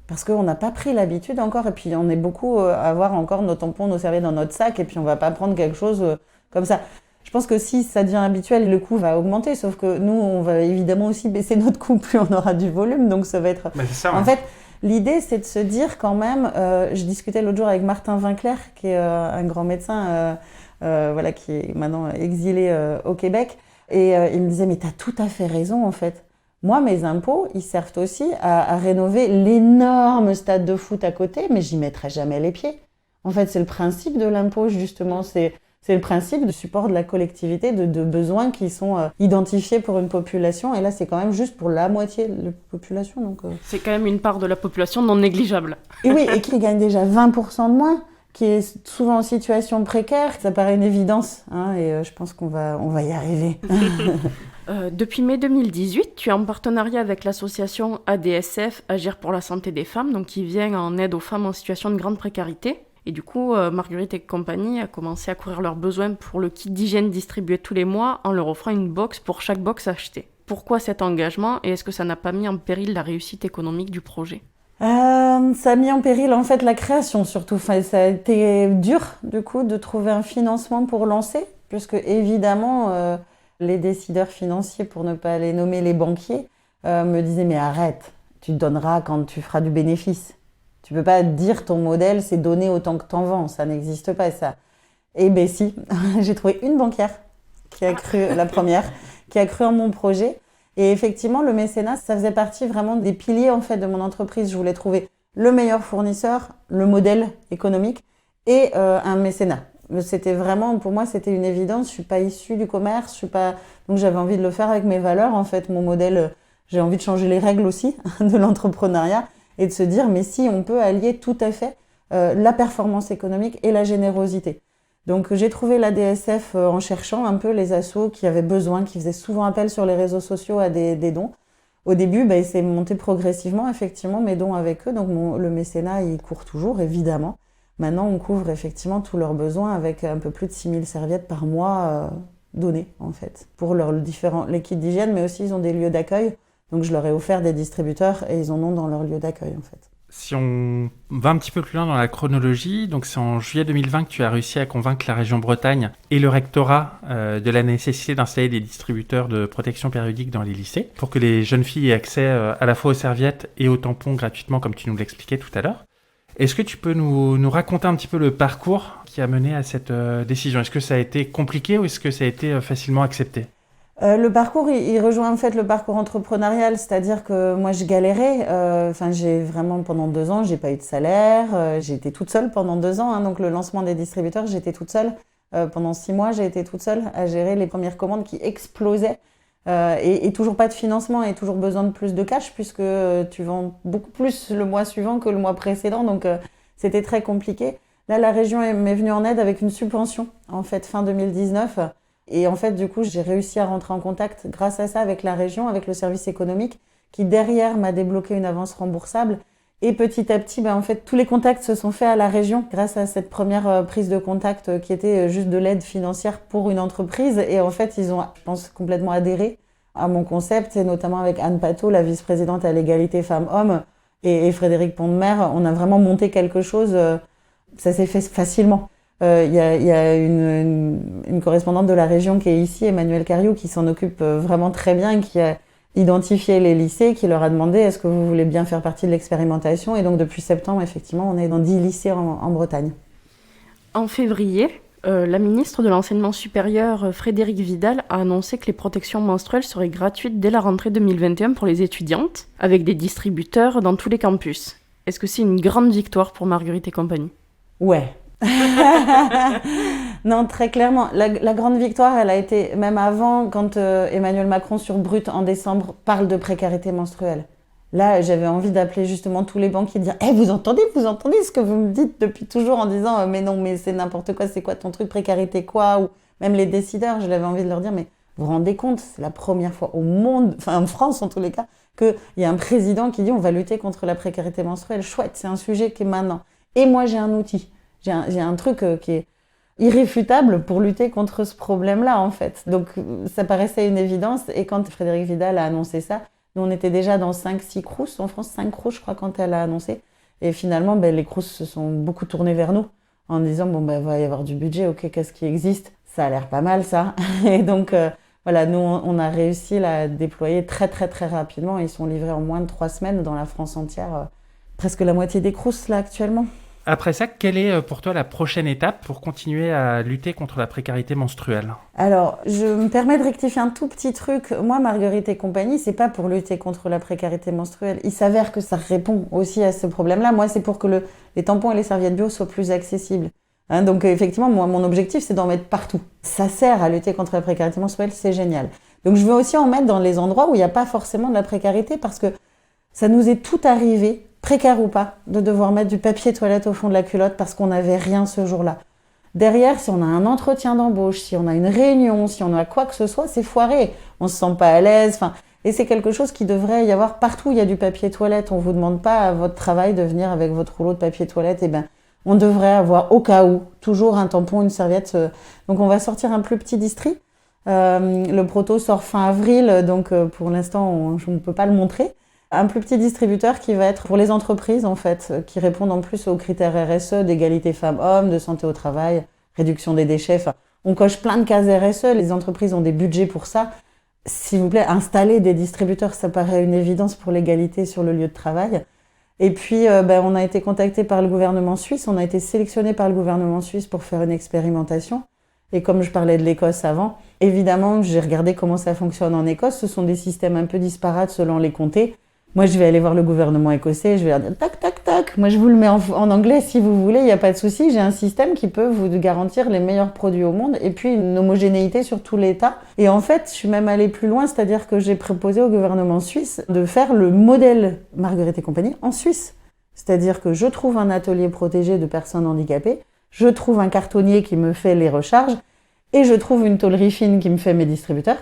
Parce qu'on n'a pas pris l'habitude encore, et puis on est beaucoup à avoir encore nos tampons, nos serviettes dans notre sac, et puis on va pas prendre quelque chose comme ça. Je pense que si ça devient habituel, le coût va augmenter, sauf que nous, on va évidemment aussi baisser notre coût, plus on aura du volume, donc ça va être... C'est ça, en fait, l'idée, c'est de se dire quand même, je discutais l'autre jour avec Martin Winkler, qui est un grand médecin, qui est maintenant exilé au Québec, et il me disait, mais t'as tout à fait raison, en fait. Moi, mes impôts, ils servent aussi à rénover l'énorme stade de foot à côté, mais j'y mettrai jamais les pieds. En fait, c'est le principe de l'impôt, justement, c'est le principe de support de la collectivité, de besoins qui sont identifiés pour une population. Et là, c'est quand même juste pour la moitié de la population. Donc, c'est quand même une part de la population non négligeable. Et oui, et qui gagne déjà 20% de moins, qui est souvent en situation précaire. Ça paraît une évidence, et je pense qu'on va y arriver. Depuis mai 2018, tu es en partenariat avec l'association ADSF, Agir pour la santé des femmes, donc qui vient en aide aux femmes en situation de grande précarité. Et du coup, Marguerite et compagnie a commencé à couvrir leurs besoins pour le kit d'hygiène distribué tous les mois en leur offrant une box pour chaque box achetée. Pourquoi cet engagement et est-ce que ça n'a pas mis en péril la réussite économique du projet ? Ça a mis en péril en fait la création surtout. Enfin, ça a été dur du coup de trouver un financement pour lancer, puisque évidemment les décideurs financiers, pour ne pas les nommer les banquiers, me disaient mais arrête, tu te donneras quand tu feras du bénéfice. Tu peux pas dire ton modèle, c'est donner autant que t'en vends. Ça n'existe pas, ça. Eh ben si, j'ai trouvé une banquière qui a cru, la première, qui a cru en mon projet. Et effectivement, le mécénat, ça faisait partie vraiment des piliers en fait de mon entreprise. Je voulais trouver le meilleur fournisseur, le modèle économique et un mécénat. C'était vraiment, pour moi, c'était une évidence. Je suis pas issue du commerce, donc j'avais envie de le faire avec mes valeurs. En fait, mon modèle, j'ai envie de changer les règles aussi de l'entrepreneuriat et de se dire, mais si on peut allier tout à fait la performance économique et la générosité. Donc j'ai trouvé la DSF en cherchant un peu les assos qui avaient besoin, qui faisaient souvent appel sur les réseaux sociaux à des dons. Au début, c'est monté progressivement, effectivement, mes dons avec eux. Donc le mécénat, il court toujours, évidemment. Maintenant, on couvre effectivement tous leurs besoins avec un peu plus de 6000 serviettes par mois données, en fait, pour leurs différents les kits d'hygiène, mais aussi ils ont des lieux d'accueil. Donc je leur ai offert des distributeurs et ils en ont dans leur lieu d'accueil, en fait. Si on va un petit peu plus loin dans la chronologie, donc c'est en juillet 2020 que tu as réussi à convaincre la région Bretagne et le rectorat de la nécessité d'installer des distributeurs de protection périodique dans les lycées pour que les jeunes filles aient accès à la fois aux serviettes et aux tampons gratuitement, comme tu nous l'expliquais tout à l'heure. Est-ce que tu peux nous raconter un petit peu le parcours qui a mené à cette décision ? Est-ce que ça a été compliqué ou est-ce que ça a été facilement accepté ? Le parcours, il rejoint en fait le parcours entrepreneurial, c'est-à-dire que moi je galérais. J'ai vraiment pendant 2 ans, j'ai pas eu de salaire. J'ai été toute seule pendant 2 ans. Donc le lancement des distributeurs, j'étais toute seule. Pendant 6 mois, j'ai été toute seule à gérer les premières commandes qui explosaient. Et toujours pas de financement et toujours besoin de plus de cash puisque tu vends beaucoup plus le mois suivant que le mois précédent. Donc c'était très compliqué. Là, la région m'est venue en aide avec une subvention en fait fin 2019. Et en fait, du coup, j'ai réussi à rentrer en contact grâce à ça avec la région, avec le service économique, qui derrière m'a débloqué une avance remboursable. Et petit à petit, en fait, tous les contacts se sont faits à la région grâce à cette première prise de contact qui était juste de l'aide financière pour une entreprise. Et en fait, ils ont, je pense, complètement adhéré à mon concept, et notamment avec Anne Pateau, la vice-présidente à l'égalité femmes-hommes, et Frédéric Pont-de-Mer. On a vraiment monté quelque chose, ça s'est fait facilement. Il y a une correspondante de la région qui est ici, Emmanuelle Cariou, qui s'en occupe vraiment très bien, qui a identifié les lycées, qui leur a demandé est-ce que vous voulez bien faire partie de l'expérimentation. Et donc depuis septembre, effectivement, on est dans 10 lycées en Bretagne. En février, la ministre de l'Enseignement supérieur, Frédérique Vidal, a annoncé que les protections menstruelles seraient gratuites dès la rentrée 2021 pour les étudiantes, avec des distributeurs dans tous les campus. Est-ce que c'est une grande victoire pour Marguerite et compagnie ? Ouais. Non, très clairement. La grande victoire, elle a été même avant, quand Emmanuel Macron sur Brut en décembre parle de précarité menstruelle. Là, j'avais envie d'appeler justement tous les banquiers et de dire vous entendez ce que vous me dites depuis toujours en disant mais non, mais c'est n'importe quoi, c'est quoi ton truc, précarité quoi ?» Ou même les décideurs, je l'avais envie de leur dire mais vous vous rendez compte, c'est la première fois au monde, enfin en France en tous les cas, qu'il y a un président qui dit on va lutter contre la précarité menstruelle. Chouette, c'est un sujet qui est maintenant. Et moi, j'ai un outil. J'ai un truc qui est irréfutable pour lutter contre ce problème-là, en fait. Donc, ça paraissait une évidence. Et quand Frédérique Vidal a annoncé ça, nous, on était déjà dans 5-6 CROUS. En France, 5 CROUS, je crois, quand elle a annoncé. Et finalement, les CROUS se sont beaucoup tournés vers nous en disant, il va y avoir du budget, ok, qu'est-ce qui existe ? Ça a l'air pas mal, ça. Et donc, voilà, nous, on a réussi à déployer très, très, très rapidement. Ils sont livrés en moins de 3 semaines dans la France entière. Presque la moitié des CROUS, là, actuellement. Après ça, quelle est pour toi la prochaine étape pour continuer à lutter contre la précarité menstruelle ? Alors, je me permets de rectifier un tout petit truc. Moi, Marguerite et compagnie, c'est pas pour lutter contre la précarité menstruelle. Il s'avère que ça répond aussi à ce problème-là. Moi, c'est pour que les tampons et les serviettes bio soient plus accessibles. Donc, effectivement, moi, mon objectif, c'est d'en mettre partout. Ça sert à lutter contre la précarité menstruelle, c'est génial. Donc, je veux aussi en mettre dans les endroits où il n'y a pas forcément de la précarité parce que ça nous est tout arrivé, précaire ou pas, de devoir mettre du papier toilette au fond de la culotte parce qu'on n'avait rien ce jour-là. Derrière, si on a un entretien d'embauche, si on a une réunion, si on a quoi que ce soit, c'est foiré. On se sent pas à l'aise. Et c'est quelque chose qui devrait y avoir partout. Il y a du papier toilette. On vous demande pas à votre travail de venir avec votre rouleau de papier toilette. On devrait avoir au cas où toujours un tampon, une serviette. Donc on va sortir un plus petit distri. Le proto sort fin avril, donc pour l'instant on ne peut pas le montrer. Un plus petit distributeur qui va être pour les entreprises, en fait, qui répondent en plus aux critères RSE, d'égalité femmes-hommes, de santé au travail, réduction des déchets. On coche plein de cases RSE, les entreprises ont des budgets pour ça. S'il vous plaît, installer des distributeurs, ça paraît une évidence pour l'égalité sur le lieu de travail. Et puis, on a été contacté par le gouvernement suisse, on a été sélectionné par le gouvernement suisse pour faire une expérimentation. Et comme je parlais de l'Écosse avant, évidemment, j'ai regardé comment ça fonctionne en Écosse. Ce sont des systèmes un peu disparates selon les comtés. Moi, je vais aller voir le gouvernement écossais, je vais leur dire tac, tac, tac. Moi, je vous le mets en anglais si vous voulez, il n'y a pas de souci. J'ai un système qui peut vous garantir les meilleurs produits au monde et puis une homogénéité sur tout l'État. Et en fait, je suis même allée plus loin, c'est-à-dire que j'ai proposé au gouvernement suisse de faire le modèle Marguerite et compagnie en Suisse. C'est-à-dire que je trouve un atelier protégé de personnes handicapées, je trouve un cartonnier qui me fait les recharges et je trouve une tôlerie fine qui me fait mes distributeurs.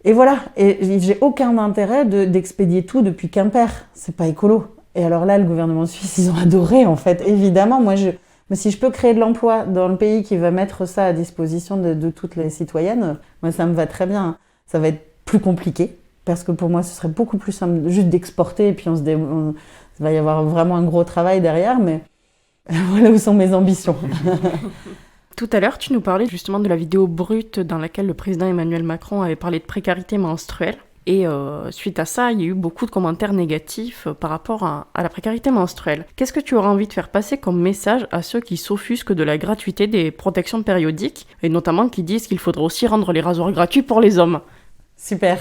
Et voilà, et j'ai aucun intérêt d'expédier tout depuis Quimper, c'est pas écolo. Et alors là, le gouvernement suisse, ils ont adoré en fait. Évidemment, mais si je peux créer de l'emploi dans le pays qui va mettre ça à disposition de toutes les citoyennes, moi ça me va très bien. Ça va être plus compliqué, parce que pour moi ce serait beaucoup plus simple juste d'exporter et puis il va y avoir vraiment un gros travail derrière, mais voilà où sont mes ambitions. Tout à l'heure, tu nous parlais justement de la vidéo brute dans laquelle le président Emmanuel Macron avait parlé de précarité menstruelle. Et suite à ça, il y a eu beaucoup de commentaires négatifs par rapport à la précarité menstruelle. Qu'est-ce que tu aurais envie de faire passer comme message à ceux qui s'offusquent de la gratuité des protections périodiques, et notamment qui disent qu'il faudrait aussi rendre les rasoirs gratuits pour les hommes? Super.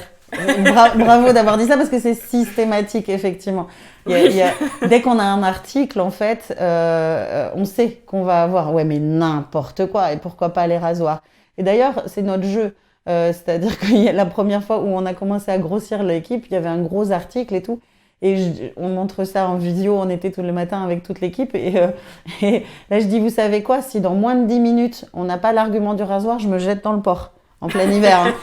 Bravo d'avoir dit ça parce que c'est systématique, effectivement. Dès qu'on a un article, en fait, on sait qu'on va avoir ouais, mais n'importe quoi et pourquoi pas les rasoirs. Et d'ailleurs, c'est notre jeu. C'est-à-dire que la première fois où on a commencé à grossir l'équipe, il y avait un gros article et tout. Et on montre ça en vidéo, on était tous les matins avec toute l'équipe. Et là, je dis, vous savez quoi, si dans moins de 10 minutes, on n'a pas l'argument du rasoir, je me jette dans le port. En plein hiver. Hein.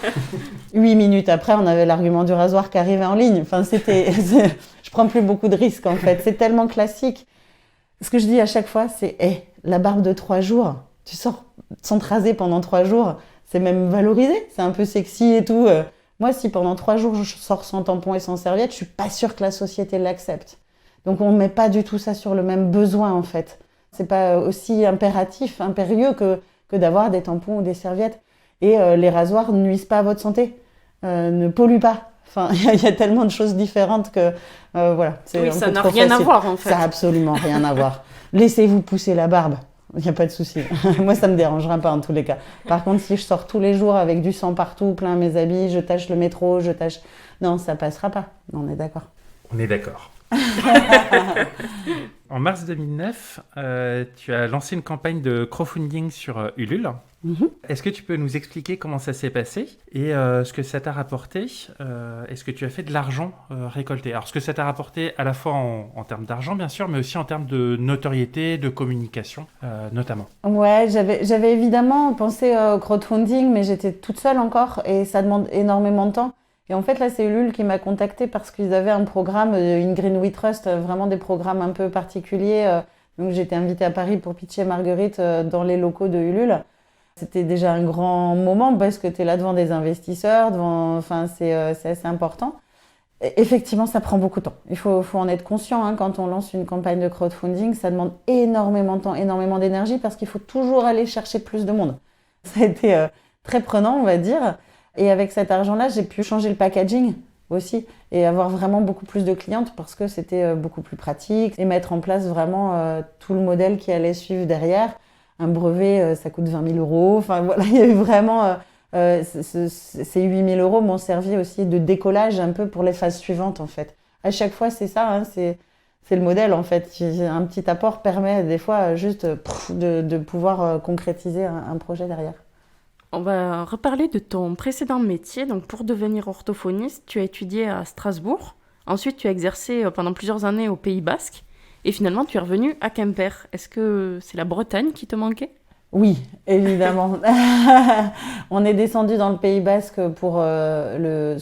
8 minutes après, on avait l'argument du rasoir qui arrivait en ligne. Enfin, je prends plus beaucoup de risques, en fait. C'est tellement classique. Ce que je dis à chaque fois, c'est la barbe de 3 jours, tu sors sans te raser pendant 3 jours, c'est même valorisé, c'est un peu sexy et tout. Moi, si pendant 3 jours, je sors sans tampon et sans serviette, je suis pas sûre que la société l'accepte. Donc, on met pas du tout ça sur le même besoin, en fait. C'est pas aussi impérieux que d'avoir des tampons ou des serviettes. Et les rasoirs ne nuisent pas à votre santé, ne polluent pas. Enfin, il y a tellement de choses différentes que voilà. Oui, ça n'a rien à voir en fait. Ça n'a absolument rien à voir. Laissez-vous pousser la barbe, il n'y a pas de souci. Moi, ça ne me dérangera pas en tous les cas. Par contre, si je sors tous les jours avec du sang partout, plein mes habits, je tâche le métro, non, ça passera pas. On est d'accord. On est d'accord. En mars 2009, tu as lancé une campagne de crowdfunding sur Ulule. Mm-hmm. Est-ce que tu peux nous expliquer comment ça s'est passé et ce que ça t'a rapporté? Est-ce que tu as fait de l'argent récolté? Alors, ce que ça t'a rapporté à la fois en termes d'argent, bien sûr, mais aussi en termes de notoriété, de communication, notamment. Ouais, j'avais évidemment pensé au crowdfunding, mais j'étais toute seule encore et ça demande énormément de temps. Et en fait, là, c'est Ulule qui m'a contactée parce qu'ils avaient un programme, In Green We Trust, vraiment des programmes un peu particuliers. Donc, j'ai été invitée à Paris pour pitcher Marguerite dans les locaux de Ulule. C'était déjà un grand moment parce que tu es là devant des investisseurs, c'est assez important. Et effectivement, ça prend beaucoup de temps. Il faut en être conscient hein, quand on lance une campagne de crowdfunding. Ça demande énormément de temps, énormément d'énergie parce qu'il faut toujours aller chercher plus de monde. Ça a été très prenant, on va dire. Et avec cet argent-là, j'ai pu changer le packaging aussi et avoir vraiment beaucoup plus de clientes parce que c'était beaucoup plus pratique et mettre en place vraiment tout le modèle qui allait suivre derrière. Un brevet, ça coûte 20 000 €. Enfin, voilà, il y a eu vraiment... ces 8 000 € m'ont servi aussi de décollage un peu pour les phases suivantes, en fait. À chaque fois, c'est ça, hein, c'est le modèle, en fait. Un petit apport permet des fois juste de pouvoir concrétiser un projet derrière. On va reparler de ton précédent métier. Donc, pour devenir orthophoniste, tu as étudié à Strasbourg. Ensuite, tu as exercé pendant plusieurs années au Pays Basque. Et finalement, tu es revenu à Quimper. Est-ce que c'est la Bretagne qui te manquait ? Oui, évidemment. On est descendu dans le Pays Basque pour le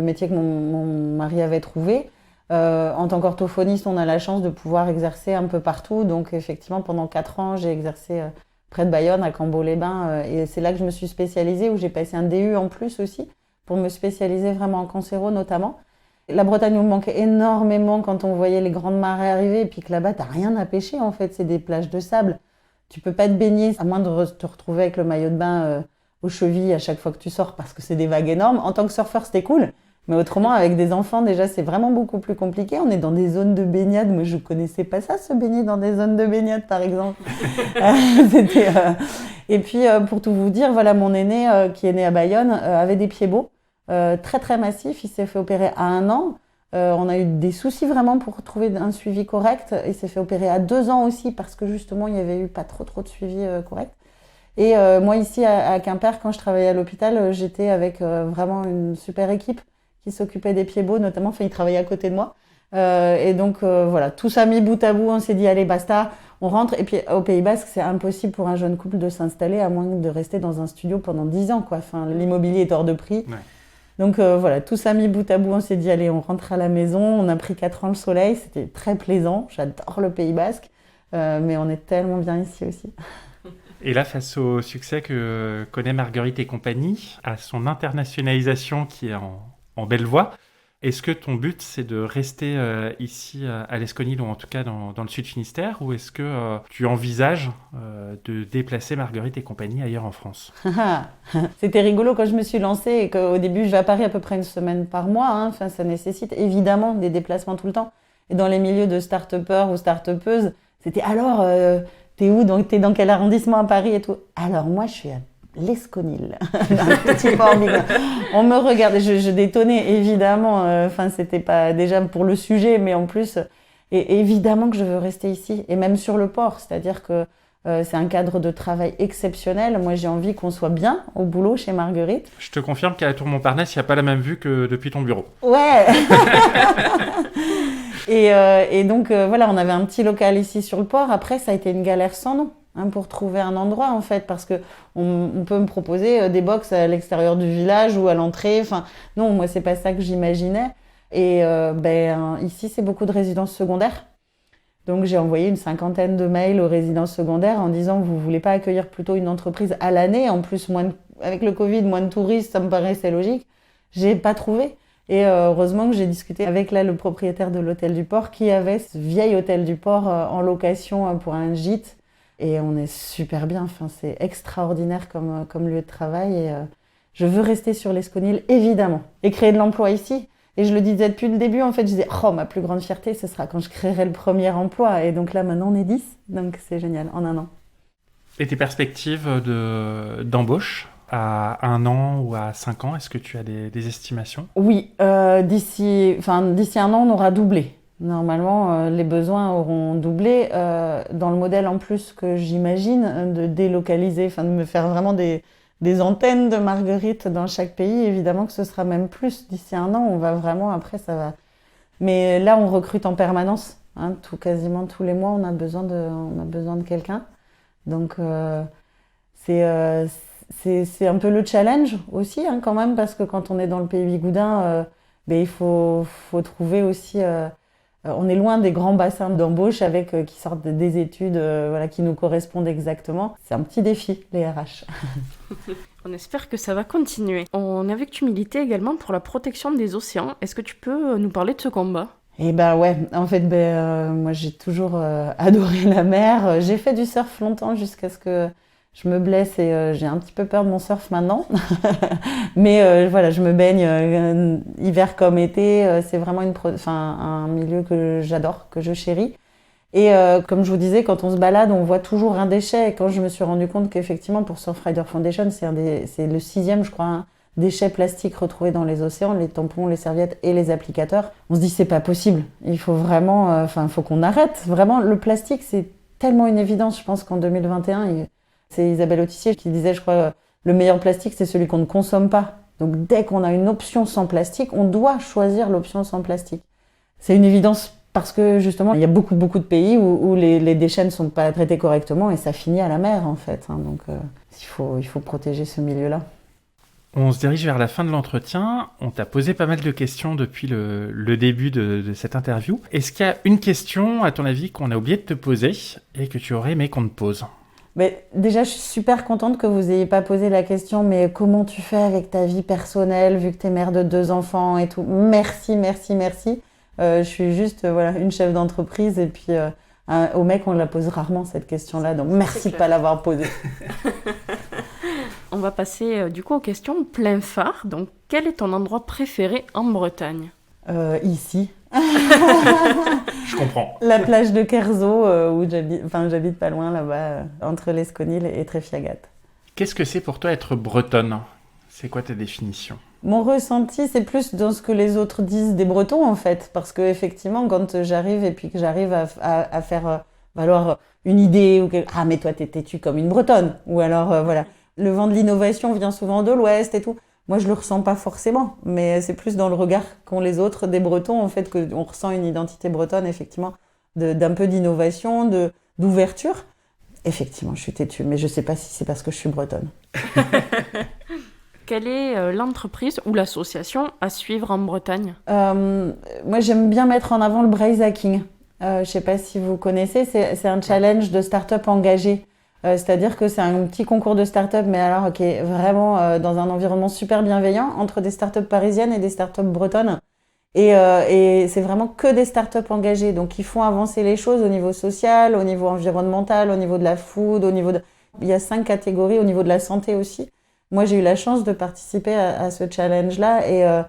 métier que mon mari avait trouvé. En tant qu'orthophoniste, on a la chance de pouvoir exercer un peu partout. Donc, effectivement, pendant 4 ans, j'ai exercé près de Bayonne, à Cambo-les-Bains. Et c'est là que je me suis spécialisée, où j'ai passé un DU en plus aussi, pour me spécialiser vraiment en cancéro notamment. La Bretagne nous manquait énormément quand on voyait les grandes marées arriver. Et puis que là-bas, t'as rien à pêcher, en fait. C'est des plages de sable. Tu peux pas te baigner, à moins de te retrouver avec le maillot de bain aux chevilles à chaque fois que tu sors, parce que c'est des vagues énormes. En tant que surfeur, c'était cool. Mais autrement, avec des enfants, déjà, c'est vraiment beaucoup plus compliqué. On est dans des zones de baignade. Moi, je connaissais pas ça, se baigner dans des zones de baignade, par exemple. Et puis, pour tout vous dire, voilà, mon aîné, qui est né à Bayonne, avait des pieds beaux, très, très massifs. Il s'est fait opérer à 1 an. On a eu des soucis vraiment pour trouver un suivi correct. Il s'est fait opérer à 2 ans aussi, parce que justement, il n'y avait eu pas trop de suivi correct. Et moi, ici, à Quimper, quand je travaillais à l'hôpital, j'étais avec vraiment une super équipe qui s'occupait des pieds beaux, notamment. Enfin, il travaillait à côté de moi. Et donc, voilà, tout ça mis bout à bout, on s'est dit, allez, basta, on rentre. Et puis, au Pays Basque, c'est impossible pour un jeune couple de s'installer, à moins de rester dans un studio pendant 10 ans, quoi. Enfin, l'immobilier est hors de prix. Ouais. Donc, voilà, tout ça mis bout à bout, on s'est dit, allez, on rentre à la maison. On a pris 4 ans le soleil, c'était très plaisant. J'adore le Pays Basque, mais on est tellement bien ici aussi. Et là, face au succès que connaît Marguerite et compagnie, à son internationalisation qui est en belle voie, est-ce que ton but, c'est de rester ici à l'Esconil, ou en tout cas dans le Sud Finistère, ou est-ce que tu envisages de déplacer Marguerite et compagnie ailleurs en France? C'était rigolo quand je me suis lancée et qu'au début, je vais à Paris à peu près 1 semaine par mois. Hein. Enfin, ça nécessite évidemment des déplacements tout le temps. Et dans les milieux de start-upers ou start-upeuses, c'était alors, t'es où? Donc, t'es dans quel arrondissement à Paris et tout? Alors moi, je suis à l'Esconil, un petit port migrant. On me regardait, je détonnais évidemment. Enfin, c'était pas déjà pour le sujet, mais en plus, et évidemment que je veux rester ici, et même sur le port. C'est-à-dire que c'est un cadre de travail exceptionnel. Moi, j'ai envie qu'on soit bien au boulot chez Marguerite. Je te confirme qu'à la Tour Montparnasse, il n'y a pas la même vue que depuis ton bureau. Ouais. Et donc, voilà, on avait un petit local ici sur le port. Après, ça a été une galère sans nom. Pour trouver un endroit, en fait, parce que on peut me proposer des box à l'extérieur du village ou à l'entrée. Enfin, non, moi, c'est pas ça que j'imaginais. Et ici, c'est beaucoup de résidences secondaires. Donc, j'ai envoyé une 50aine de mails aux résidences secondaires en disant, vous voulez pas accueillir plutôt une entreprise à l'année? En plus, avec le Covid, moins de touristes, ça me paraissait logique. J'ai pas trouvé. Et heureusement que j'ai discuté avec le propriétaire de l'hôtel du port qui avait ce vieil hôtel du port en location pour un gîte. Et on est super bien, enfin, c'est extraordinaire comme lieu de travail. Et je veux rester sur l'Esconil, évidemment, et créer de l'emploi ici. Et je le disais depuis le début, en fait, je disais, ma plus grande fierté, ce sera quand je créerai le premier emploi. Et donc là, maintenant, on est 10, donc c'est génial, en 1 an. Et tes perspectives d'embauche à 1 an ou à 5 ans, est-ce que tu as des estimations? Oui, d'ici 1 an, on aura doublé. Normalement, les besoins auront doublé. Dans le modèle en plus que j'imagine, de délocaliser, de me faire vraiment des antennes de Marguerite dans chaque pays, évidemment que ce sera même plus. D'ici 1 an, on va vraiment, après ça va. Mais là, on recrute en permanence. Hein, quasiment tous les mois, on a besoin de quelqu'un. Donc, c'est un peu le challenge aussi, hein, quand même, parce que quand on est dans le pays bigoudin, il faut trouver aussi... on est loin des grands bassins d'embauche qui sortent des études qui nous correspondent exactement. C'est un petit défi, les RH. On espère que ça va continuer. On a vu que tu militais également pour la protection des océans. Est-ce que tu peux nous parler de ce combat? Eh ben ouais, en fait, moi j'ai toujours adoré la mer. J'ai fait du surf longtemps jusqu'à ce que je me blesse et j'ai un petit peu peur de mon surf maintenant. Mais voilà, je me baigne hiver comme été. C'est vraiment un milieu que j'adore, que je chéris. Et comme je vous disais, quand on se balade, on voit toujours un déchet. Et quand je me suis rendu compte qu'effectivement, pour Surfrider Foundation, c'est le 6e, je crois, déchets plastiques retrouvés dans les océans, les tampons, les serviettes et les applicateurs. On se dit, c'est pas possible. Il faut vraiment, faut qu'on arrête. Vraiment, le plastique, c'est tellement une évidence. Je pense qu'en 2021, c'est Isabelle Autissier qui disait, je crois, le meilleur plastique, c'est celui qu'on ne consomme pas. Donc, dès qu'on a une option sans plastique, on doit choisir l'option sans plastique. C'est une évidence parce que, justement, il y a beaucoup de pays où les déchets ne sont pas traités correctement et ça finit à la mer, en fait. Hein. Donc, il faut protéger ce milieu-là. On se dirige vers la fin de l'entretien. On t'a posé pas mal de questions depuis le début de cette interview. Est-ce qu'il y a une question, à ton avis, qu'on a oublié de te poser et que tu aurais aimé qu'on te pose ? Mais déjà, je suis super contente que vous n'ayez pas posé la question, mais comment tu fais avec ta vie personnelle, vu que tu es mère de 2 enfants et tout. Merci. Je suis juste une chef d'entreprise et puis au mec, on la pose rarement cette question-là, donc merci de ne pas l'avoir posée. On va passer du coup aux questions plein phare. Donc, quel est ton endroit préféré en Bretagne ? Ici. Je comprends. La plage de Kerzo, où j'habite pas loin là-bas, entre l'Esconil et Tréfiagat. Qu'est-ce que c'est pour toi être bretonne ? C'est quoi ta définition ? Mon ressenti, c'est plus dans ce que les autres disent des Bretons, en fait. Parce que effectivement, quand j'arrive et puis que j'arrive à faire valoir une idée, ah, mais toi, t'es têtue comme une Bretonne. Ou alors, voilà. Le vent de l'innovation vient souvent de l'Ouest et tout. Moi, je le ressens pas forcément, mais c'est plus dans le regard qu'ont les autres des Bretons, en fait, qu'on ressent une identité bretonne, effectivement, d'un peu d'innovation, d'ouverture. Effectivement, je suis têtue, mais je sais pas si c'est parce que je suis bretonne. Quelle est l'entreprise ou l'association à suivre en Bretagne ? Moi, j'aime bien mettre en avant le Braze Hacking. Je sais pas si vous connaissez, c'est un challenge de start-up engagé. C'est-à-dire que c'est un petit concours de start-up, mais alors qui est vraiment dans un environnement super bienveillant entre des start-up parisiennes et des start-up bretonnes. Et c'est vraiment que des start-up engagées, donc qui font avancer les choses au niveau social, au niveau environnemental, au niveau de la food, il y a 5 catégories, au niveau de la santé aussi. Moi, j'ai eu la chance de participer à ce challenge-là et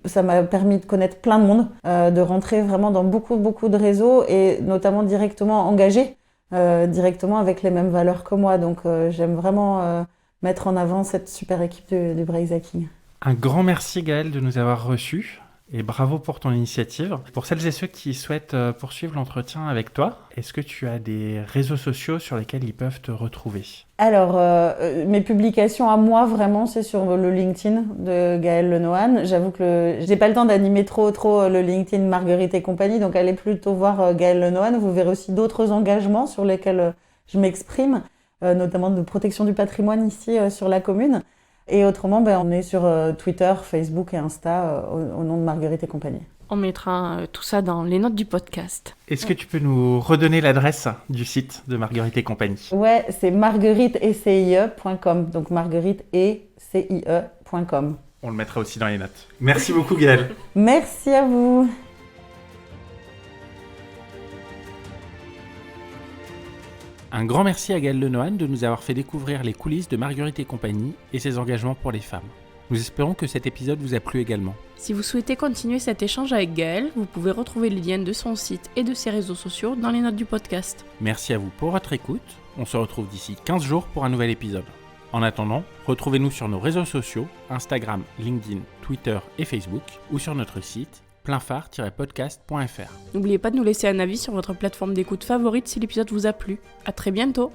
ça m'a permis de connaître plein de monde, de rentrer vraiment dans beaucoup de réseaux et notamment directement engagés. Directement avec les mêmes valeurs que moi. Donc j'aime vraiment mettre en avant cette super équipe du Braze Hacking. Un grand merci Gaëlle de nous avoir reçus et bravo pour ton initiative. Pour celles et ceux qui souhaitent poursuivre l'entretien avec toi, est-ce que tu as des réseaux sociaux sur lesquels ils peuvent te retrouver ? Alors, mes publications à moi, vraiment, c'est sur le LinkedIn de Gaëlle Lenohan. J'avoue que j'ai pas le temps d'animer trop le LinkedIn Marguerite et compagnie, donc allez plutôt voir Gaëlle Lenohan. Vous verrez aussi d'autres engagements sur lesquels je m'exprime, notamment de protection du patrimoine ici sur la commune. Et autrement, on est sur Twitter, Facebook et Insta au nom de Marguerite et compagnie. On mettra tout ça dans les notes du podcast. Est-ce que tu peux nous redonner l'adresse du site de Marguerite et compagnie ? Ouais, c'est margueriteetcie.com, donc margueriteetcie.com. On le mettra aussi dans les notes. Merci beaucoup Gaëlle. Merci à vous. Un grand merci à Gaëlle Lenohan de nous avoir fait découvrir les coulisses de Marguerite et compagnie et ses engagements pour les femmes. Nous espérons que cet épisode vous a plu également. Si vous souhaitez continuer cet échange avec Gaëlle, vous pouvez retrouver les liens de son site et de ses réseaux sociaux dans les notes du podcast. Merci à vous pour votre écoute. On se retrouve d'ici 15 jours pour un nouvel épisode. En attendant, retrouvez-nous sur nos réseaux sociaux, Instagram, LinkedIn, Twitter et Facebook, ou sur notre site pleinphare-podcast.fr. N'oubliez pas de nous laisser un avis sur votre plateforme d'écoute favorite si l'épisode vous a plu. À très bientôt!